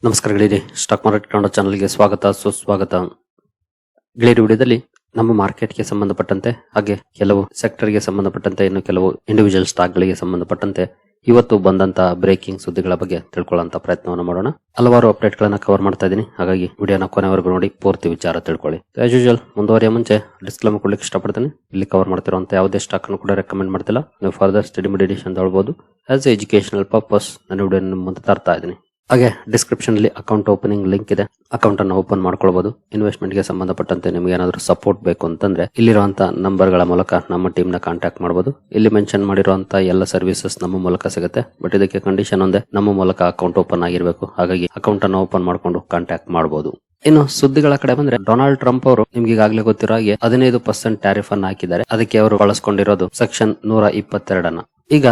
ನಮಸ್ಕಾರ ಗೆಳೆಯರಿ, stock market Kannada ಚಾನಲ್ಗೆ ಸ್ವಾಗತ ಸುಸ್ವಾಗತ. ಗೆಳೆಯರಿ, ವಿಡಿಯೋದಲ್ಲಿ ನಮ್ಮ ಮಾರ್ಕೆಟ್ಗೆ ಸಂಬಂಧಪಟ್ಟಂತೆ ಹಾಗೆ ಕೆಲವು ಸೆಕ್ಟರ್ಗೆ ಸಂಬಂಧಪಟ್ಟಂತೆ ಇನ್ನು ಕೆಲವು ಇಂಡಿವಿಜುವಲ್ ಸ್ಟಾಕ್ಗಳಿಗೆ ಸಂಬಂಧಪಟ್ಟಂತೆ ಇವತ್ತು ಬಂದಂತಹ ಬ್ರೇಕಿಂಗ್ ಸುದ್ದಿಗಳ ಬಗ್ಗೆ ತಿಳ್ಕೊಳ್ಳುವಂತ ಪ್ರಯತ್ನವನ್ನು ಮಾಡೋಣ. ಹಲವಾರು ಅಪ್ಡೇಟ್ ಗಳನ್ನ ಕವರ್ ಮಾಡ್ತಾ ಇದ್ದೀನಿ, ಹಾಗಾಗಿ ವಿಡಿಯೋನ ಕೊನೆವರೆಗೂ ನೋಡಿ ಪೂರ್ತಿ ವಿಚಾರ ತಿಳ್ಕೊಳ್ಳಿ. ಆಸ್ ಯೂಶುವಲ್ ಮುಂದುವರಿಯ ಮುಂಚೆ ಡಿಸ್ಕ್ಲೇಮರ್ ಕೊಡ್ಲಿಕ್ಕೆ ಇಷ್ಟಪಡ್ತೀನಿ. ಇಲ್ಲಿ ಕವರ್ ಮಾಡ್ತಿರುವಂತ ಯಾವುದೇ ಸ್ಟಾಕ್ ಅನ್ನು ಕೂಡ ರೆಕಮೆಂಡ್ ಮಾಡ್ತಿಲ್ಲ. ನೀವು ಫರ್ದರ್ ಸ್ಟಡಿ ಮೆಡಿಟೇಷನ್ ತಗೊಳ್ಬಹುದು. ಆಸ್ ಎ ಎಜುಕೇಶನಲ್ ಪರ್ಪಸ್ ನಾನು ವಿಡಿಯೋ ಮುಂದೆ ತರ್ತಾ ಇದ್ದೀನಿ. ಹಾಗೆ ಡಿಸ್ಕ್ರಿಪ್ಷನ್ ಅಲ್ಲಿ ಅಕೌಂಟ್ ಓಪನಿಂಗ್ ಲಿಂಕ್ ಇದೆ, ಅಕೌಂಟ್ ಅನ್ನು ಓಪನ್ ಮಾಡ್ಕೊಳ್ಬಹುದು. ಇನ್ವೆಸ್ಟ್ಮೆಂಟ್ ಗೆ ಸಂಬಂಧಪಟ್ಟಂತೆ ನಿಮಗೆ ಏನಾದರೂ ಸಪೋರ್ಟ್ ಬೇಕು ಅಂತಂದ್ರೆ ಇಲ್ಲಿರುವಂತಹ ನಂಬರ್ ಗಳ ಮೂಲಕ ನಮ್ಮ ಟೀಮ್ ನ ಕಾಂಟ್ಯಾಕ್ಟ್ ಮಾಡಬಹುದು. ಇಲ್ಲಿ ಮೆನ್ಷನ್ ಮಾಡಿರುವಂತಹ ಎಲ್ಲ ಸರ್ವಿಸಸ್ ನಮ್ಮ ಮೂಲಕ ಸಿಗುತ್ತೆ. ಬಟ್ ಇದಕ್ಕೆ ಕಂಡೀಷನ್ ಒಂದೇ, ನಮ್ಮ ಮೂಲಕ ಅಕೌಂಟ್ ಓಪನ್ ಆಗಿರಬೇಕು. ಹಾಗಾಗಿ ಅಕೌಂಟ್ ಅನ್ನು ಓಪನ್ ಮಾಡ್ಕೊಂಡು ಕಾಂಟ್ಯಾಕ್ಟ್ ಮಾಡಬಹುದು. ಇನ್ನು ಸುದ್ದಿಗಳ ಕಡೆ ಬಂದ್ರೆ, ಡೊನಾಲ್ಡ್ ಟ್ರಂಪ್ ಅವರು ನಿಮ್ಗೆ ಈಗಾಗಲೇ ಗೊತ್ತಿರೋ ಹಾಗೆ 15% ಟ್ಯಾರಿಫ್ ಅನ್ನು ಹಾಕಿದ್ದಾರೆ. ಅದಕ್ಕೆ ಅವರು ಬಳಸ್ಕೊಂಡಿರೋದು ಸೆಕ್ಷನ್ 122 ಈಗ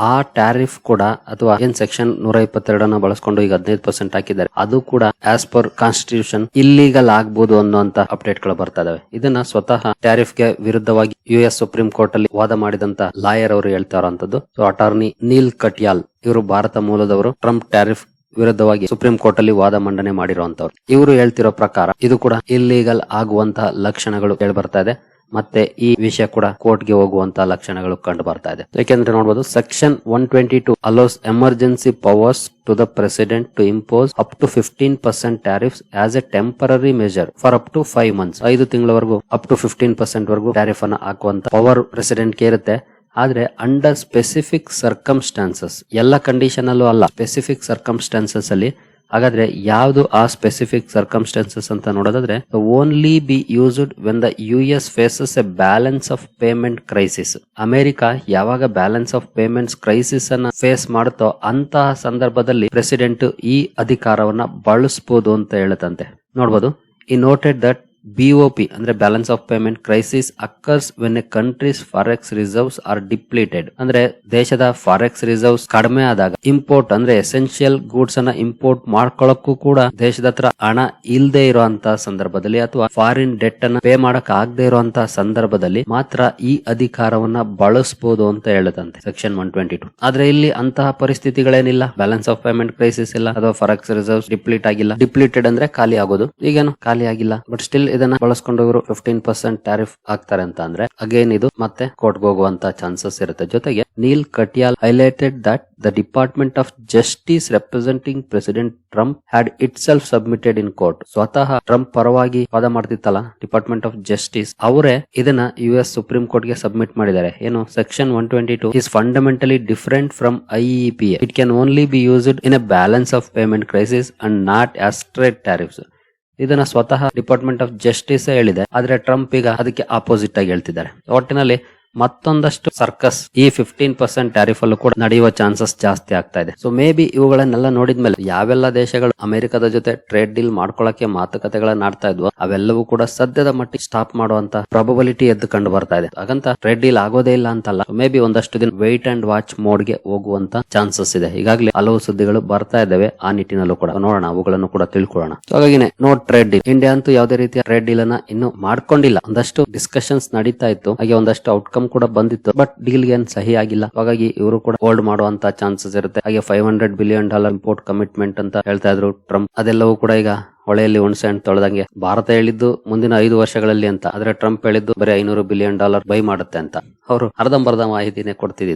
ಆ ಟ್ಯಾರಿಫ್ ಕೂಡ ಅಥವಾ ಏನ್ ಸೆಕ್ಷನ್ 122 ಬಳಸ್ಕೊಂಡು ಈಗ 15% ಹಾಕಿದ್ದಾರೆ, ಅದು ಕೂಡ ಆಸ್ ಪರ್ ಕಾನ್ಸ್ಟಿಟ್ಯೂಷನ್ ಇಲ್ಲೀಗಲ್ ಆಗ್ಬಹುದು ಅನ್ನುವಂತ ಅಪ್ಡೇಟ್ ಗಳು ಬರ್ತಾ ಇದಾವೆ. ಇದನ್ನ ಸ್ವತಃ ಟ್ಯಾರಿಫ್ ಗೆ ವಿರುದ್ಧವಾಗಿ US ಸುಪ್ರೀಂ ಕೋರ್ಟ್ ಅಲ್ಲಿ ವಾದ ಮಾಡಿದಂತ ಲಾಯರ್ ಅವರು ಹೇಳ್ತಾ ಇರುವಂತದ್ದು. ಸೊ ಅಟಾರ್ನಿ ನೀಲ್ ಕಟ್ಯಾಲ್ ಇವರು ಭಾರತ ಮೂಲದವರು. ಟ್ರಂಪ್ ಟ್ಯಾರಿಫ್ ವಿರುದ್ಧವಾಗಿ ಸುಪ್ರೀಂ ಕೋರ್ಟ್ ಅಲ್ಲಿ ವಾದ ಮಂಡನೆ ಮಾಡಿರುವಂತವ್ರು. ಇವರು ಹೇಳ್ತಿರೋ ಪ್ರಕಾರ ಇದು ಕೂಡ ಇಲ್ಲೀಗಲ್ ಆಗುವಂತಹ ಲಕ್ಷಣಗಳು ಕೇಳಿ ಬರ್ತಾ ಇದೆ. ಮತ್ತೆ ಈ ವಿಷಯ ಕೂಡ ಕೋರ್ಟ್ ಗೆ ಹೋಗುವಂತಹ ಲಕ್ಷಣಗಳು ಕಂಡು ಬರ್ತಾ ಇದೆ. ಯಾಕೆಂದ್ರೆ ನೋಡಬಹುದು, section 122 allows emergency powers to the president to impose up to 15% tariffs as a temporary measure for up to 5 months. 5 ತಿಂಗಳವರೆಗೂ ಅಪ್ ಟು 15% ವರೆಗೂ ಟ್ಯಾರಿಫ್ ಅನ್ನ ಹಾಕುವಂತ ಪವರ್ ಪ್ರೆಸಿಡೆಂಟ್ ಗೆ ಇರುತ್ತೆ. ಆದ್ರೆ ಅಂಡರ್ ಸ್ಪೆಸಿಫಿಕ್ ಸರ್ಕಮ್ಸ್ಟಾನ್ಸಸ್, ಎಲ್ಲ ಕಂಡೀಷನ್ ಅಲ್ಲೂ ಅಲ್ಲ, ಸ್ಪೆಸಿಫಿಕ್ ಸರ್ಕಮ್ಸ್ಟಾನ್ಸಸ್ ಅಲ್ಲಿ. ಹಾಗಾದ್ರೆ ಯಾವುದು ಆ ಸ್ಪೆಸಿಫಿಕ್ ಸರ್ಕಮ್ಸ್ಟಾನ್ಸಸ್ ಅಂತ ನೋಡೋದಾದ್ರೆ, only be used when the US faces a balance of payment crisis. America ಯಾವಾಗ ಬ್ಯಾಲೆನ್ಸ್ ಆಫ್ ಪೇಮೆಂಟ್ಸ್ ಕ್ರೈಸಿಸ್ ಅನ್ನ ಫೇಸ್ ಮಾಡುತ್ತೋ ಅಂತಹ ಸಂದರ್ಭದಲ್ಲಿ ಪ್ರೆಸಿಡೆಂಟ್ ಈ ಅಧಿಕಾರವನ್ನ ಬಳಸಬಹುದು ಅಂತ ಹೇಳುತ್ತಂತೆ. ನೋಡಬಹುದು, ಈ ನೋಟೆಡ್ ದಟ್ BOP ಅಂದ್ರೆ balance of payment crisis occurs when a country's forex reserves are depleted. ಅಂದ್ರೆ ದೇಶದ ಫಾರೆಕ್ಸ್ ರಿಸರ್ವ್ಸ್ ಕಡಿಮೆ ಆದಾಗ, ಇಂಪೋರ್ಟ್ ಅಂದ್ರೆ ಎಸೆನ್ಷಿಯಲ್ ಗೂಡ್ಸ್ ಅನ್ನ ಇಂಪೋರ್ಟ್ ಮಾಡ್ಕೊಳ್ಳಕ್ಕೂ ಕೂಡ ದೇಶದ ಹತ್ರ ಹಣ ಇಲ್ಲದೆ ಇರುವಂತಹ ಸಂದರ್ಭದಲ್ಲಿ ಅಥವಾ ಫಾರಿನ್ ಡೆಟ್ ಅನ್ನ ಪೇ ಮಾಡಕ್ ಆಗದೆ ಇರುವಂತಹ ಸಂದರ್ಭದಲ್ಲಿ ಮಾತ್ರ ಈ ಅಧಿಕಾರವನ್ನ ಬಳಸಬಹುದು ಅಂತ ಹೇಳುತ್ತಂತೆ ಸೆಕ್ಷನ್ 122. ಆದ್ರೆ ಇಲ್ಲಿ ಅಂತಹ ಪರಿಸ್ಥಿತಿಗಳೇನಿಲ್ಲ. ಬ್ಯಾಲೆನ್ಸ್ ಆಫ್ ಪೇಮೆಂಟ್ ಕ್ರೈಸಿಸ್ ಇಲ್ಲ ಅಥವಾ ಫಾರೆಕ್ಸ್ ರಿಸರ್ವ್ಸ್ ಡಿಪ್ಲೀಟ್ ಆಗಿಲ್ಲ. ಡಿಪ್ಲೀಟೆಡ್ ಅಂದ್ರೆ ಖಾಲಿ ಆಗೋದು, ಈಗೇನು ಖಾಲಿ ಆಗಿಲ್ಲ. ಬಟ್ ಸ್ಟಿಲ್ ಇದನ್ನ ಬಳಸ್ಕೊಂಡು ಇವರು 15% ಟ್ಯಾರಿಫ್ ಹಾಕ್ತಾರೆ ಅಂತ ಅಂದ್ರೆ ಅಗೇನ್ ಇದು ಮತ್ತೆ ಕೋರ್ಟ್ ಹೋಗುವಂತ ಚಾನ್ಸಸ್ ಇರುತ್ತೆ. ಜೊತೆಗೆ Neal Katyal highlighted that the department of justice representing president Trump had itself submitted in court. ಸ್ವತಃ ಟ್ರಂಪ್ ಪರವಾಗಿ ವಾದ ಮಾಡ್ತಿತ್ತಲ್ಲ ಡಿಪಾರ್ಟ್ಮೆಂಟ್ ಆಫ್ ಜಸ್ಟಿಸ್, ಅವರೇ ಇದನ್ನ US ಸುಪ್ರೀಂ ಕೋರ್ಟ್ ಗೆ ಸಬ್ಮಿಟ್ ಮಾಡಿದ್ದಾರೆ. ಏನು, ಸೆಕ್ಷನ್ 122 is fundamentally different from IEEPA. It can only be used in a balance of payment crisis and not as straight tariffs. ಇದನ್ನ ಸ್ವತಃ ಡಿಪಾರ್ಟ್ಮೆಂಟ್ ಆಫ್ ಜಸ್ಟಿಸ್ ಹೇಳಿದೆ. ಆದ್ರೆ ಟ್ರಂಪ್ ಈಗ ಅದಕ್ಕೆ ಆಪೋಸಿಟ್ ಆಗಿ ಹೇಳ್ತಿದ್ದಾರೆ. ಒಟ್ಟಿನಲ್ಲಿ ಮತ್ತೊಂದಷ್ಟು ಸರ್ಕಸ್ ಈ 15% ಟ್ಯಾರಿಫ್ ಅಲ್ಲೂ ಕೂಡ ನಡೆಯುವ ಚಾನ್ಸಸ್ ಜಾಸ್ತಿ ಆಗ್ತಾ ಇದೆ. ಸೊ ಮೇ ಬಿ ಇವುಗಳನ್ನೆಲ್ಲ ನೋಡಿದ್ಮೇಲೆ ಯಾವೆಲ್ಲ ದೇಶಗಳು ಅಮೆರಿಕದ ಜೊತೆ ಟ್ರೇಡ್ ಡೀಲ್ ಮಾಡ್ಕೊಳ್ಳಕ್ಕೆ ಮಾತುಕತೆಗಳನ್ನ ಆಡ್ತಾ ಇದ್ವು, ಅವೆಲ್ಲವೂ ಕೂಡ ಸದ್ಯದ ಮಟ್ಟಿಗೆ ಸ್ಟಾಪ್ ಮಾಡುವಂತ ಪ್ರಾಬಬಿಲಿಟಿ ಎದ್ದು ಕಂಡು ಬರ್ತಾ ಇದೆ. ಹಾಗಂತ ಟ್ರೇಡ್ ಡೀಲ್ ಆಗೋದೇ ಇಲ್ಲ ಅಂತಲ್ಲ. ಮೇ ಬಿ ಒಂದಷ್ಟು ದಿನ ವೇಟ್ ಅಂಡ್ ವಾಚ್ ಮೋಡ್ ಗೆ ಹೋಗುವಂತ ಚಾನ್ಸಸ್ ಇದೆ. ಈಗಾಗಲೇ ಹಲವು ಸುದ್ದಿಗಳು ಬರ್ತಾ ಇದ್ದಾವೆ ಆ ನಿಟ್ಟಿನಲ್ಲೂ ಕೂಡ. ನೋಡೋಣ, ಅವುಗಳನ್ನು ಕೂಡ ತಿಳ್ಕೊಳ್ಳೋಣ. ಹಾಗಾಗಿನೇ ನೋ ಟ್ರೇಡ್ ಡೀಲ್. ಇಂಡಿಯಾ ಅಂತೂ ಯಾವುದೇ ರೀತಿಯ ಟ್ರೇಡ್ ಡೀಲ್ ಅನ್ನ ಇನ್ನೂ ಮಾಡ್ಕೊಂಡಿಲ್ಲ. ಒಂದಷ್ಟು ಡಿಸ್ಕಷನ್ಸ್ ನಡೀತಾ ಇತ್ತು, ಹಾಗೆ ಒಂದಷ್ಟು ಔಟ್ಕಮ್ ಕೂಡ ಬಂದಿತ್ತು. ಬಟ್ ಡೀಲ್ ಏನ್ ಸಹಿ ಆಗಿಲ್ಲ. ಹಾಗಾಗಿ ಇವರು ಕೂಡ ಹೋಲ್ಡ್ ಮಾಡುವಂತ ಚಾನ್ಸಸ್ ಇರುತ್ತೆ. ಹಾಗೆ $500 billion ಇಂಪೋರ್ಟ್ ಕಮಿಟ್ಮೆಂಟ್ ಅಂತ ಹೇಳ್ತಾ ಇದ್ರು ಟ್ರಂಪ್. ಅದೆಲ್ಲವೂ ಕೂಡ ಈಗ ಹೊಳೆಯಲ್ಲಿ ಹುಣಸೆ ಹಣ್ಣು ತೊಳೆದಂಗೆ. ಭಾರತ ಹೇಳಿದ್ದು ಮುಂದಿನ 5 ವರ್ಷಗಳಲ್ಲಿ ಅಂತ, ಆದ್ರೆ ಟ್ರಂಪ್ ಹೇಳಿದ್ದು ಬರೀ $500 billion ಬೈ ಮಾಡುತ್ತೆ ಅಂತ. ಅವರು ಅರ್ಧಂಬರ್ಧ ಮಾಹಿತಿನೇ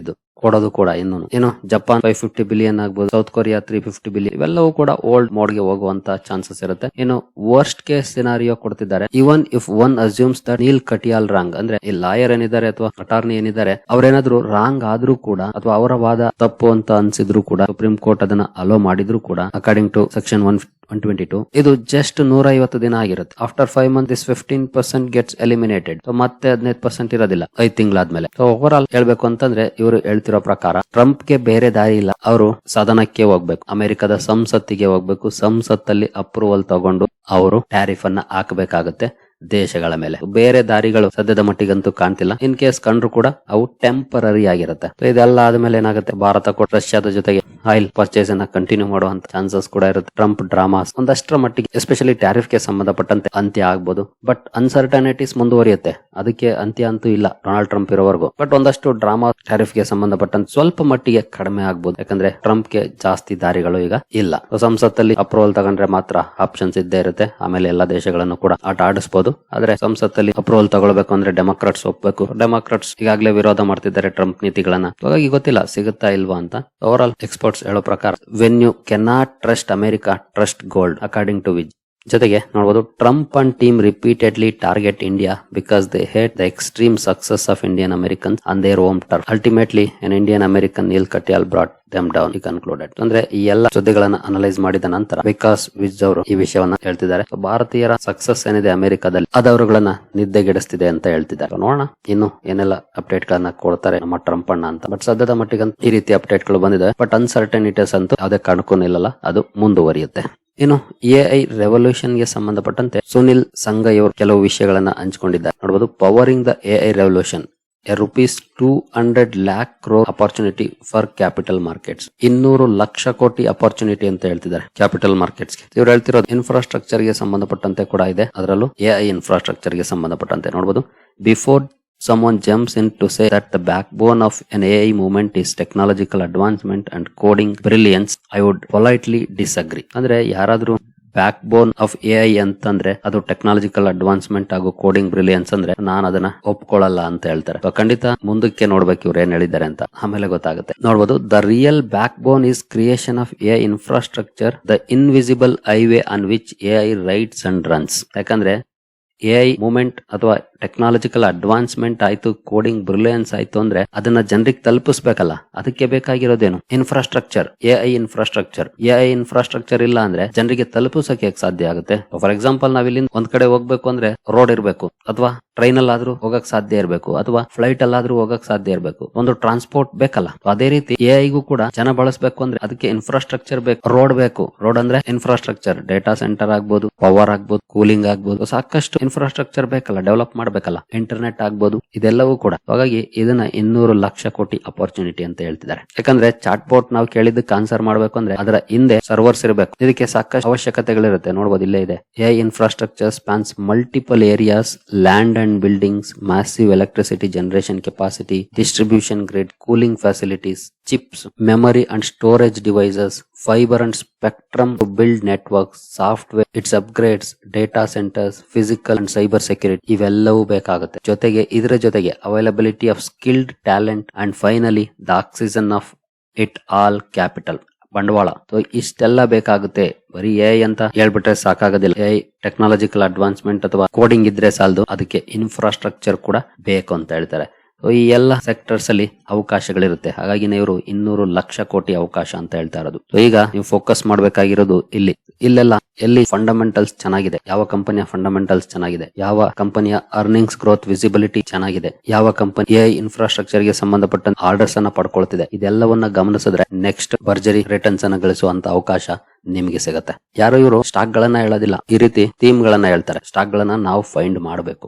ಕೊಡೋದು ಕೂಡ. ಏನು ಜಪಾನ್ $550 billion ಆಗ್ಬೋದು, ಸೌತ್ ಕೊರಿಯಾ $350 billion, ಇವೆಲ್ಲವೂ ಕೂಡ ಓಲ್ಡ್ ಮೋಡ್ ಗೆ ಹೋಗುವಂತ ಚಾನ್ಸಸ್ ಇರುತ್ತೆ. ಇನ್ನು ವರ್ಸ್ಟ್ ಕೇಸ್ ಸಿನಾರಿಯೋ ಕೊಡ್ತಿದ್ದಾರೆ. Even if one assumes that Neal Katyal wrong, ಅಂದ್ರೆ ಈ ಲಾಯರ್ ಏನಿದ್ದಾರೆ ಅಥವಾ ಅಟಾರ್ನಿ ಏನಿದ್ದಾರೆ ಅವ್ರೇನಾದ್ರೂ ರಾಂಗ್ ಆದ್ರೂ ಕೂಡ ಅಥವಾ ಅವರ ವಾದ ತಪ್ಪು ಅಂತ ಅನ್ಸಿದ್ರು ಕೂಡ ಸುಪ್ರೀಂ ಕೋರ್ಟ್ ಅದನ್ನ ಅಲೋ ಮಾಡಿದ್ರು ಕೂಡ ಅಕಾರ್ಡಿಂಗ್ ಟು ಸೆಕ್ಷನ್ 122 ಇದು ಜಸ್ಟ್ 150 ದಿನ ಆಗಿರುತ್ತೆ. After 5 months this 15% gets eliminated. So ಮತ್ತೆ 15% ಇರೋದಿಲ್ಲ 5 ತಿಂಗಳಾದ್ಮೇಲೆ. ಸೊ ಓವರ್ ಆಲ್ ಹೇಳ್ಬೇಕು ಅಂತಂದ್ರೆ ಇವರು ಹೇಳ್ತಿರೋ ಪ್ರಕಾರ ಟ್ರಂಪ್ ಗೆ ಬೇರೆ ದಾರಿ ಇಲ್ಲ. ಅವರು ಸದನಕ್ಕೆ ಹೋಗ್ಬೇಕು, ಅಮೆರಿಕದ ಸಂಸತ್ತಿಗೆ ಹೋಗ್ಬೇಕು. ಸಂಸತ್ತಲ್ಲಿ ಅಪ್ರೂವಲ್ ತಗೊಂಡು ಅವರು ಟ್ಯಾರಿಫ್ ಅನ್ನ ಹಾಕಬೇಕಾಗುತ್ತೆ. ದೇಶಗಳ ಮೇಲೆ. ಬೇರೆ ದಾರಿಗಳು ಸದ್ಯದ ಮಟ್ಟಿಗಂತೂ ಕಾಣ್ತಿಲ್ಲ. ಇನ್ ಕೇಸ್ ಕಂಡ್ರು ಕೂಡ ಅವು ಟೆಂಪರರಿ ಆಗಿರುತ್ತೆ. ಇದೆಲ್ಲ ಆದ್ಮೇಲೆ ಏನಾಗುತ್ತೆ, ಭಾರತ ಕೂಡ ರಷ್ಯಾದ ಜೊತೆಗೆ ಆಯಿಲ್ ಪರ್ಚೇಸ್ ಅನ್ನ ಕಂಟಿನ್ಯೂ ಮಾಡುವಂತ ಚಾನ್ಸಸ್ ಕೂಡ ಇರುತ್ತೆ. ಟ್ರಂಪ್ ಡ್ರಾಮಾಸ್ ಒಂದಷ್ಟರ ಮಟ್ಟಿಗೆ ಎಸ್ಪೆಷಲಿ ಟ್ಯಾರಿಫ್ ಗೆ ಸಂಬಂಧಪಟ್ಟಂತೆ ಅಂತ್ಯ ಆಗ್ಬೋದು. ಬಟ್ ಅನ್ಸರ್ಟನಿಟೀಸ್ ಮುಂದುವರಿಯುತ್ತೆ. ಅದಕ್ಕೆ ಅಂತ್ಯ ಅಂತೂ ಇಲ್ಲ ಡೊನಾಲ್ಡ್ ಟ್ರಂಪ್ ಇರೋವರೆಗೂ. ಬಟ್ ಒಂದಷ್ಟು ಡ್ರಾಮಾ ಟ್ಯಾರಿಫ್ ಗೆ ಸಂಬಂಧಪಟ್ಟಂತೆ ಸ್ವಲ್ಪ ಮಟ್ಟಿಗೆ ಕಡಿಮೆ ಆಗ್ಬೋದು. ಯಾಕಂದ್ರೆ ಟ್ರಂಪ್ ಗೆ ಜಾಸ್ತಿ ದಾರಿಗಳು ಈಗ ಇಲ್ಲ. ಸಂಸತ್ತಲ್ಲಿ ಅಪ್ರೂವಲ್ ತಗೊಂಡ್ರೆ ಮಾತ್ರ ಆಪ್ಷನ್ಸ್ ಇದ್ದೇ ಇರುತ್ತೆ. ಆಮೇಲೆ ಎಲ್ಲಾ ದೇಶಗಳನ್ನು ಕೂಡ ಆಟ ಆಡಿಸಬಹುದು. ಆದ್ರೆ ಸಂಸತ್ತಲ್ಲಿ ಅಪ್ರೂವಲ್ ತಗೊಳ್ಬೇಕು ಅಂದ್ರೆ ಡೆಮೊಕ್ರಾಟ್ಸ್ ಒಪ್ಬೇಕು. ಡೆಮೊಕ್ರಾಟ್ಸ್ ಈಗಾಗಲೇ ವಿರೋಧ ಮಾಡ್ತಿದ್ದಾರೆ ಟ್ರಂಪ್ ನೀತಿಗಳನ್ನ. ಹಾಗಾಗಿ ಗೊತ್ತಿಲ್ಲ ಸಿಗುತ್ತಾ ಇಲ್ವಾ ಅಂತ. ಓವರ್ ಆಲ್ ಎಕ್ಸ್ಪರ್ಟ್ಸ್ ಹೇಳೋ ಪ್ರಕಾರ when you cannot trust America trust gold according to Wiz. ಜೊತೆಗೆ ನೋಡಬಹುದು, Trump and team repeatedly target India because they hate the extreme success of Indian Americans on their home turf. Ultimately an Indian American Neal Katyal brought them down, he concluded. ಅಂದ್ರೆ ಈ ಎಲ್ಲ ಸುದ್ದಿಗಳನ್ನ analyse ಮಾಡಿದ ನಂತರ ವಿಕಾಸ್ ವಿಜ್ ಅವರು ಈ ವಿಷಯವನ್ನ ಹೇಳ್ತಿದ್ದಾರೆ. ಭಾರತೀಯರ ಸಕ್ಸಸ್ ಏನಿದೆ ಅಮೆರಿಕದಲ್ಲಿ ಅದವರುಗಳನ್ನ ನಿದ್ದೆಗೆಡಿಸ್ತಿದೆ ಅಂತ ಹೇಳ್ತಿದ್ದಾರೆ. ನೋಡೋಣ ಇನ್ನು ಏನೆಲ್ಲ ಅಪ್ಡೇಟ್ ಗಳನ್ನ ಕೊಡ್ತಾರೆ ನಮ್ಮ ಟ್ರಂಪ್ ಅಣ್ಣ ಅಂತ. ಬಟ್ ಸದ್ಯದ ಮಟ್ಟಿಗೆ ಈ ರೀತಿ ಅಪ್ಡೇಟ್ ಗಳು ಬಂದಿದೆ. ಬಟ್ ಅನ್ಸರ್ಟನಿಟೀಸ್ ಅಂತೂ ಯಾವುದೇ ಕಾರಣಕ್ಕೂ ನಿಲ್ಲಲ್ಲ, ಅದು ಮುಂದುವರಿಯುತ್ತೆ. ಇನ್ನು ಎಐ ರೆವಲ್ಯೂಷನ್ ಗೆ ಸಂಬಂಧಪಟ್ಟಂತೆ ಸುನಿಲ್ ಸಂಗೈ ಅವರು ಕೆಲವು ವಿಷಯಗಳನ್ನ ಹಂಚಿಕೊಂಡಿದ್ದಾರೆ. ನೋಡಬಹುದು, powering the AI revolution ₹200 lakh crore opportunity for capital markets. 200 lakh ಕೋಟಿ ಅಪರ್ಚುನಿಟಿ ಅಂತ ಹೇಳ್ತಿದ್ದಾರೆ ಕ್ಯಾಪಿಟಲ್ ಮಾರ್ಕೆಟ್ಸ್ ಗೆ. ಇವ್ರು ಹೇಳ್ತಿರೋದು ಇನ್ಫ್ರಾಸ್ಟ್ರಕ್ಚರ್ ಗೆ ಸಂಬಂಧಪಟ್ಟಂತೆ ಕೂಡ ಇದೆ. ಅದರಲ್ಲೂ ಎಐ ಇನ್ಫ್ರಾಸ್ಟ್ರಕ್ಚರ್ ಗೆ ಸಂಬಂಧಪಟ್ಟಂತೆ ನೋಡಬಹುದು. Before someone jumps in to say that the backbone of an AI movement is technological advancement and coding brilliance, I would politely disagree. ಅಂದ್ರೆ ಯಾರಾದ್ರೂ ಬ್ಯಾಕ್ ಬೋನ್ ಆಫ್ ಎಐ ಅಂತಂದ್ರೆ ಅದು ಟೆಕ್ನಾಲಜಿಕಲ್ ಅಡ್ವಾನ್ಸ್ಮೆಂಟ್ ಹಾಗೂ coding brilliance ಅಂದ್ರೆ ನಾನು ಅದನ್ನ ಒಪ್ಕೊಳ್ಳಲ್ಲ ಅಂತ ಹೇಳ್ತಾರೆ. ಖಂಡಿತ ಮುಂದಕ್ಕೆ ನೋಡ್ಬೇಕು ಇವ್ರು ಏನ್ ಹೇಳಿದ್ದಾರೆ ಅಂತ, ಆಮೇಲೆ ಗೊತ್ತಾಗುತ್ತೆ. ನೋಡ್ಬೋದು, the real backbone is creation of AI infrastructure, the invisible highway on which AI rides and runs. ಯಾಕಂದ್ರೆ ಎಐ ಮೂವ್ಮೆಂಟ್ ಅಥವಾ ಟೆಕ್ನಾಲಜಿಕಲ್ ಅಡ್ವಾನ್ಸ್ಮೆಂಟ್ ಆಯ್ತು, ಕೋಡಿಂಗ್ ಬ್ರಿಲಿಯನ್ಸ್ ಆಯ್ತು ಅಂದ್ರೆ ಅದನ್ನ ಜನರಿಗೆ ತಲುಪಿಸ್ಬೇಕಲ್ಲ. ಅದಕ್ಕೆ ಬೇಕಾಗಿರೋದೇನು? Infrastructure, AI infrastructure. AI infrastructure ಇಲ್ಲ ಅಂದ್ರೆ ಜನರಿಗೆ ತಲುಪಿಸಕ್ಕೆ ಸಾಧ್ಯ ಆಗುತ್ತೆ. ಫಾರ್ ಎಕ್ಸಾಂಪಲ್, ನಾವ್ ಇಲ್ಲಿಂದ ಒಂದ್ ಕಡೆ ಹೋಗ್ಬೇಕು ಅಂದ್ರೆ ರೋಡ್ ಇರಬೇಕು, ಅಥವಾ ಟ್ರೈನ್ ಅಲ್ಲಾದ್ರೂ ಹೋಗಕ್ ಸಾಧ್ಯ ಇರಬೇಕು, ಅಥವಾ ಫ್ಲೈಟ್ ಅಲ್ಲಾದ್ರೂ ಹೋಗಕ್ ಸಾಧ್ಯ ಇರಬೇಕು. ಒಂದು ಟ್ರಾನ್ಸ್ಪೋರ್ಟ್ ಬೇಕಲ್ಲ. ಅದೇ ರೀತಿ ಎಐಗೂ ಕೂಡ ಜನ ಬಳಸಬೇಕು ಅಂದ್ರೆ ಅದಕ್ಕೆ ಇನ್ಫ್ರಾಸ್ಟ್ರಕ್ಚರ್ ಬೇಕು, ರೋಡ್ ಬೇಕು. ರೋಡ್ ಅಂದ್ರೆ ಇನ್ಫ್ರಾಸ್ಟ್ರಕ್ಚರ್, ಡೇಟಾ ಸೆಂಟರ್ ಆಗ್ಬೋದು, ಪವರ್ ಆಗ್ಬೋದು, ಕೂಲಿಂಗ್ ಆಗ್ಬೋದು, ಸಾಕಷ್ಟು ಇನ್ಫ್ರಾಸ್ಟ್ರಕ್ಚರ್ ಬೇಕಲ್ಲ, ಡೆವಲಪ್ ಮಾಡಬೇಕಲ್ಲ. ಇಂಟರ್ನೆಟ್ ಆಗ್ಬೋದು, ಇದೆಲ್ಲವೂ ಕೂಡ. ಹಾಗಾಗಿ ಇದನ್ನ 200 ಲಕ್ಷ ಕೋಟಿ ಅಪರ್ಚುನಿಟಿ ಅಂತ ಹೇಳ್ತಿದ್ದಾರೆ. ಯಾಕಂದ್ರೆ ಚಾಟ್ ಬೋಟ್ ನಾವು ಕೇಳಿದ್ದಕ್ಕೆ ಆನ್ಸರ್ ಮಾಡ್ಬೇಕು ಅಂದ್ರೆ ಅದರ ಹಿಂದೆ ಸರ್ವರ್ಸ್ ಇರಬೇಕು. ಇದಕ್ಕೆ ಸಾಕಷ್ಟು ಅವಶ್ಯಕತೆಗಳಿರುತ್ತೆ. ನೋಡಬಹುದು, ಇಲ್ಲೇ ಇದೆ. AI infrastructure spans multiple areas, land and buildings, massive electricity generation capacity, distribution grid, cooling facilities, chips, memory and storage devices, fiber and spectrum to build networks, software, its upgrades, data centers, physical and cyber security. ಇವೆಲ್ಲವೂ ಬೇಕಾಗುತ್ತೆ. ಜೊತೆಗೆ ಇದರ ಜೊತೆಗೆ availability of skilled talent and finally the oxygen of it all capital, ಬಂಡವಾಳ. ಇಷ್ಟೆಲ್ಲ ಬೇಕಾಗುತ್ತೆ. ಬರೀ AI ಅಂತ ಹೇಳ್ಬಿಟ್ರೆ ಸಾಕಾಗೋದಿಲ್ಲ. ಎಐ ಟೆಕ್ನಾಲಜಿಕಲ್ ಅಡ್ವಾನ್ಸ್ಮೆಂಟ್ ಅಥವಾ ಕೋಡಿಂಗ್ ಇದ್ರೆ ಸಾಲದು, ಅದಕ್ಕೆ ಇನ್ಫ್ರಾಸ್ಟ್ರಕ್ಚರ್ ಕೂಡ ಬೇಕು ಅಂತ ಹೇಳ್ತಾರೆ. ಈ ಎಲ್ಲ ಸೆಕ್ಟರ್ಸ್ ಅಲ್ಲಿ ಅವಕಾಶಗಳಿರುತ್ತೆ. ಹಾಗಾಗಿ ಇವರು 200 ಲಕ್ಷ ಕೋಟಿ ಅವಕಾಶ ಅಂತ ಹೇಳ್ತಾ ಇರೋದು. ಈಗ ನೀವು ಫೋಕಸ್ ಮಾಡಬೇಕಾಗಿರೋದು ಇಲ್ಲೆಲ್ಲ ಎಲ್ಲಿ ಫಂಡಮೆಂಟಲ್ಸ್ ಚೆನ್ನಾಗಿದೆ, ಯಾವ ಕಂಪನಿಯ ಫಂಡಮೆಂಟಲ್ಸ್ ಚೆನ್ನಾಗಿದೆ, ಯಾವ ಕಂಪನಿಯ ಅರ್ನಿಂಗ್ಸ್ ಗ್ರೋತ್ ವಿಸಿಬಿಲಿಟಿ ಚೆನ್ನಾಗಿದೆ, ಯಾವ ಕಂಪನಿ ಎಐ ಇನ್ಫ್ರಾಸ್ಟ್ರಕ್ಚರ್ ಗೆ ಸಂಬಂಧಪಟ್ಟ ಆರ್ಡರ್ಸ್ ಅನ್ನ ಪಡ್ಕೊಳ್ತಿದೆ, ಇದೆಲ್ಲವನ್ನ ಗಮನಿಸಿದ್ರೆ ನೆಕ್ಸ್ಟ್ ಭರ್ಜರಿ ರಿಟರ್ನ್ಸ್ ಅನ್ನ ಗಳಿಸುವಂತ ಅವಕಾಶ ನಿಮಗೆ ಸಿಗುತ್ತೆ. ಯಾರು ಇವರು ಸ್ಟಾಕ್ ಗಳನ್ನ ಹೇಳೋದಿಲ್ಲ, ಈ ರೀತಿ ಥೀಮ್ ಗಳನ್ನ ಹೇಳ್ತಾರೆ. ಸ್ಟಾಕ್ ಗಳನ್ನ ನಾವು ಫೈಂಡ್ ಮಾಡಬೇಕು.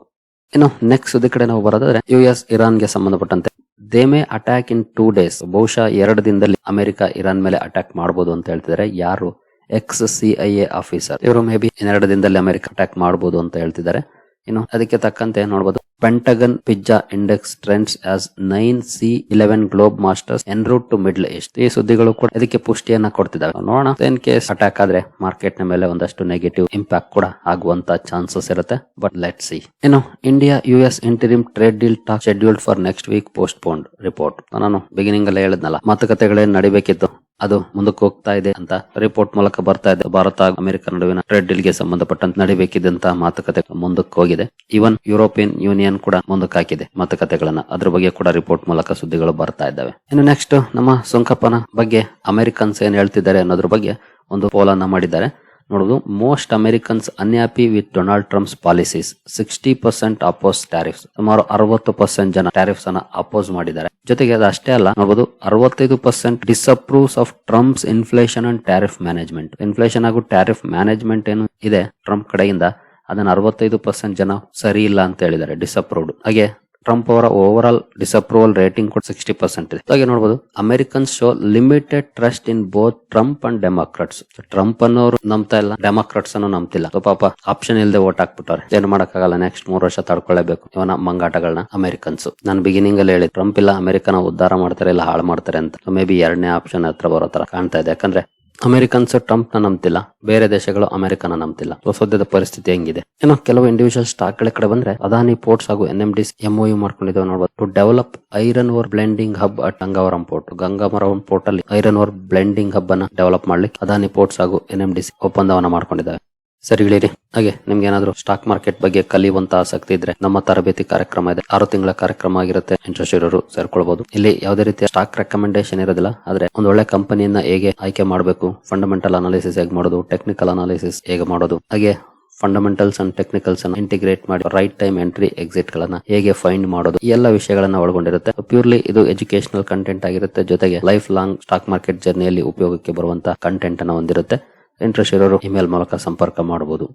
ಇನ್ನು ನೆಕ್ಸ್ಟ್ ಈ ಕಡೆ ನಾವು ಬರೋದಾದ್ರೆ US ಇರಾನ್ ಗೆ ಸಂಬಂಧಪಟ್ಟಂತೆ they may attack in 2 days. ಬಹುಶಃ 2 ದಿನದಲ್ಲಿ ಅಮೆರಿಕ ಇರಾನ್ ಮೇಲೆ ಅಟ್ಯಾಕ್ ಮಾಡಬಹುದು ಅಂತ ಹೇಳ್ತಿದ್ದಾರೆ. ಯಾರು? ex-CIA officer. ಇವರು ಮೇ ಬಿ 2 ದಿನದಲ್ಲಿ ಅಮೆರಿಕ ಅಟ್ಯಾಕ್ ಮಾಡಬಹುದು ಅಂತ ಹೇಳ್ತಿದ್ದಾರೆ. ಇನ್ನು ಅದಕ್ಕೆ ತಕ್ಕಂತೆ ನೋಡಬಹುದು, Pentagon pizza index trends as 9C11 Globemasters en route to Middle East. ಈ ಸುದ್ದಿಗಳು ಕೂಡ ಇದಕ್ಕೆ ಪುಷ್ಟಿಯನ್ನ ಕೊಡ್ತಿದ್ದಾವೆ. ನೋಡೋಣ, ಇನ್ ಕೇಸ್ ಅಟ್ಯಾಕ್ ಆದ್ರೆ ಮಾರ್ಕೆಟ್ ನ ಮೇಲೆ ಒಂದಷ್ಟು ನೆಗೆಟಿವ್ ಇಂಪ್ಯಾಕ್ಟ್ ಕೂಡ ಆಗುವಂತ ಚಾನ್ಸಸ್ ಇರುತ್ತೆ. But let's see. ಇನ್ನು India US interim trade deal talk scheduled for next week postponed report. ನಾನು ಬಿಗಿನಿಂಗ್ ಅಲ್ಲೇ ಹೇಳಿದ್ನಲ್ಲ, ಮಾತುಕತೆಗಳೇನು ನಡಿಬೇಕಿತ್ತು ಅದು ಮುಂದಕ್ಕೆ ಹೋಗ್ತಾ ಇದೆ ಅಂತ ರಿಪೋರ್ಟ್ ಮೂಲಕ ಬರ್ತಾ ಇದೆ. ಭಾರತ ಅಮೆರಿಕ ನಡುವಿನ ಟ್ರೇಡ್ ಡೀಲ್ ಗೆ ಸಂಬಂಧಪಟ್ಟಂತೆ ನಡಿಬೇಕಿದ್ದಂತ ಮಾತುಕತೆ ಮುಂದಕ್ಕೆ ಹೋಗಿದೆ. ಈವನ್ ಯುರೋಪಿಯನ್ ಯೂನಿಯನ್ ಕೂಡ ಮುಂದಕ್ಕೆ ಹಾಕಿದೆ ಮಾತುಕತೆಗಳನ್ನ. ಅದ್ರ ಬಗ್ಗೆ ಕೂಡ ರಿಪೋರ್ಟ್ ಮೂಲಕ ಸುದ್ದಿಗಳು ಬರ್ತಾ ಇದ್ದಾವೆ. ಇನ್ನು ನೆಕ್ಸ್ಟ್ ನಮ್ಮ ಸುಂಕಪ್ಪನ ಬಗ್ಗೆ ಅಮೆರಿಕನ್ಸ್ ಏನ್ ಹೇಳ್ತಿದ್ದಾರೆ ಅನ್ನೋದ್ರ ಬಗ್ಗೆ ಒಂದು ಪೋಲನ್ನ ಮಾಡಿದ್ದಾರೆ. ನೋಡುದು, most Americans unhappy with Donald Trump's policies, 60% oppose tariffs. ಸುಮಾರು 60% ಜನ ಟ್ಯಾರಿಫ್ಸ್ ಅನ್ನ ಅಪೋಸ್ ಮಾಡಿದ್ದಾರೆ. ಜೊತೆಗೆ ಅದು ಅಷ್ಟೇ ಅಲ್ಲ, ನೋಡಬಹುದು 65% disapproves of Trump's inflation and tariff management. Inflation ಹಾಗೂ ಟ್ಯಾರಿಫ್ ಮ್ಯಾನೇಜ್ಮೆಂಟ್ ಏನು ಇದೆ ಟ್ರಂಪ್ ಕಡೆಯಿಂದ, ಅದನ್ನ 65% ಜನ ಸರಿ ಇಲ್ಲ ಅಂತ ಹೇಳಿದ್ದಾರೆ, ಡಿಸಪ್ರೂವ್ಡ್. ಹಾಗೆ ಟ್ರಂಪ್ ಅವರ ಓವರ್ ಆಲ್ ಡಿಸಪ್ರೂವಲ್ ರೇಟಿಂಗ್ ಕೂಡ 60% ಇದೆ. ಹಾಗೆ ನೋಡಬಹುದು, Americans show limited trust in both Trump and Democrats. Trump ಅನ್ನೋರು ನಂಬ್ತಾ ಇಲ್ಲ, ಡೆಮಾಕ್ರಾಟ್ಸ್ ಅನ್ನು ನಂಬ್ತಿಲ್ಲ. ಪಾಪ ಆಪ್ಷನ್ ಇಲ್ಲದೆ ವೋಟ್ ಹಾಕ್ಬಿಟ್ಟವ್ರೆ. ಏನು ಮಾಡಕ್ಕಾಗಲ್ಲ, ನೆಕ್ಸ್ಟ್ 3 ವರ್ಷ ತಡ್ಕೊಳ್ಳೇಬೇಕು ಇವನ ಮಂಗಾಟಗಳನ್ನ ಅಮೆರಿಕನ್ಸ್. ನಾನು ಬಿಗಿನಿಂಗ್ ಅಲ್ಲಿ ಹೇಳಿ ಟ್ರಂಪ್ ಇಲ್ಲ ಅಮೆರಿಕನ ಉದ್ಧಾರ ಮಾಡ್ತಾರೆ ಇಲ್ಲ ಹಾಳು ಮಾಡ್ತಾರೆ ಅಂತ. ಮೇ ಬಿ 2ನೇ ಆಪ್ಷನ್ ಹತ್ರ ಬರೋ ತರ ಕಾಣ್ತಾ ಇದೆ. ಯಾಕಂದ್ರೆ ಅಮೆರಿಕನ್ಸ್ ಟ್ರಂಪ್ ನ ನಂಬ್ತಿಲ್ಲ, ಬೇರೆ ದೇಶಗಳು ಅಮೆರಿಕನ ನಂಬ್ತಿಲ್ಲ. ಸದ್ಯದ ಪರಿಸ್ಥಿತಿ ಹೆಂಗಿದೆ. ಏನೋ ಕೆಲವು ಇಂಡಿವಿಜುವಲ್ ಸ್ಟಾಕ್ ಗಳ ಕಡೆ ಬಂದ್ರೆ, ಅದಾನಿ ಪೋರ್ಟ್ಸ್ ಹಾಗೂ NMDC MOU ಮಾಡ್ಕೊಂಡಿದ್ದೇವೆ ನೋಡಬಹುದು. To develop iron ore blending hub at Gangavaram port. Gangavaram port ಅಲ್ಲಿ ಐರನ್ ಓರ್ ಬ್ಲೆಂಡಿಂಗ್ ಹಬ್ ಅನ್ನ ಡೆವಲಪ್ ಮಾಡ್ಲಿಕ್ಕೆ ಅದಾನಿ ಪೋರ್ಟ್ಸ್ ಹಾಗೂ NMDC ಒಪ್ಪಂದವನ್ನ ಮಾಡ್ಕೊಂಡಿದ್ದಾವೆ. ಸರಿ ಗಳಿರಿ. ಹಾಗೆ ನಿಮ್ಗೆ ಏನಾದ್ರು ಸ್ಟಾಕ್ ಮಾರ್ಕೆಟ್ ಬಗ್ಗೆ ಕಲಿಯುವಂತ ಆಸಕ್ತಿ ಇದ್ರೆ ನಮ್ಮ ತರಬೇತಿ ಕಾರ್ಯಕ್ರಮ ಇದೆ. 6 ತಿಂಗಳ ಕಾರ್ಯಕ್ರಮ ಆಗಿರುತ್ತೆ. ಇಂಟ್ರೆಸ್ಟ್ ಇರೋರು ಸೇರ್ಕೊಳ್ಬಹುದು. ಇಲ್ಲಿ ಯಾವುದೇ ರೀತಿಯ ಸ್ಟಾಕ್ ರೆಕಮೆಂಡೇಶನ್ ಇರೋದಿಲ್ಲ, ಆದ್ರೆ ಒಂದು ಒಳ್ಳೆ ಕಂಪನಿಯನ್ನ ಹೇಗೆ ಆಯ್ಕೆ ಮಾಡಬೇಕು, ಫಂಡಮೆಂಟಲ್ ಅನಾಲಿಸಿಸ್ ಹೇಗೆ ಮಾಡೋದು, ಟೆಕ್ನಿಕಲ್ ಅನಾಲಿಸಿಸ್ ಹೇಗೆ ಮಾಡೋದು, ಹಾಗೆ ಫಂಡಮೆಂಟಲ್ಸ್ ಅಂಡ್ ಟೆಕ್ನಿಕಲ್ಸ್ ಅನ್ನು ಇಂಟಿಗ್ರೇಟ್ ಮಾಡಿ ರೈಟ್ ಟೈಮ್ ಎಂಟ್ರಿ ಎಕ್ಸಿಟ್ ಗಳನ್ನ ಹೇಗೆ ಫೈಂಡ್ ಮಾಡೋದು, ಈ ಎಲ್ಲ ವಿಷಯಗಳನ್ನ ಒಳಗೊಂಡಿರುತ್ತೆ. ಪ್ಯೂರ್ಲಿ ಇದು ಎಜುಕೇಶನಲ್ ಕಂಟೆಂಟ್ ಆಗಿರುತ್ತೆ. ಜೊತೆಗೆ ಲೈಫ್ ಲಾಂಗ್ ಸ್ಟಾಕ್ ಮಾರ್ಕೆಟ್ ಜರ್ನಿಯಲ್ಲಿ ಉಪಯೋಗಕ್ಕೆ ಬರುವಂತ ಕಂಟೆಂಟ್ ಅನ್ನ ಹೊಂದಿರುತ್ತೆ. ಇಂಟ್ರೆಸ್ಟ್ ಇರೋರು ಇಮೇಲ್ ಮೂಲಕ ಸಂಪರ್ಕ ಮಾಡಬಹುದು.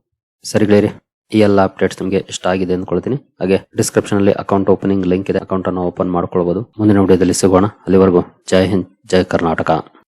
ಸರಿಗಳಿರಿ, ಈ ಎಲ್ಲ ಅಪ್ಡೇಟ್ಸ್ ನಿಮಗೆ ಇಷ್ಟ ಆಗಿದೆ ಅಂದ್ಕೊಳ್ತೀನಿ. ಹಾಗೆ ಡಿಸ್ಕ್ರಿಪ್ಷನ್ ಅಲ್ಲಿ ಅಕೌಂಟ್ ಓಪನಿಂಗ್ ಲಿಂಕ್ ಇದೆ, ಅಕೌಂಟ್ ಅನ್ನು ಓಪನ್ ಮಾಡ್ಕೊಳ್ಬಹುದು. ಮುಂದಿನ ವಿಡಿಯೋದಲ್ಲಿ ಸಿಗೋಣ. ಅಲ್ಲಿವರೆಗೂ ಜೈ ಹಿಂದ್, ಜೈ ಕರ್ನಾಟಕ.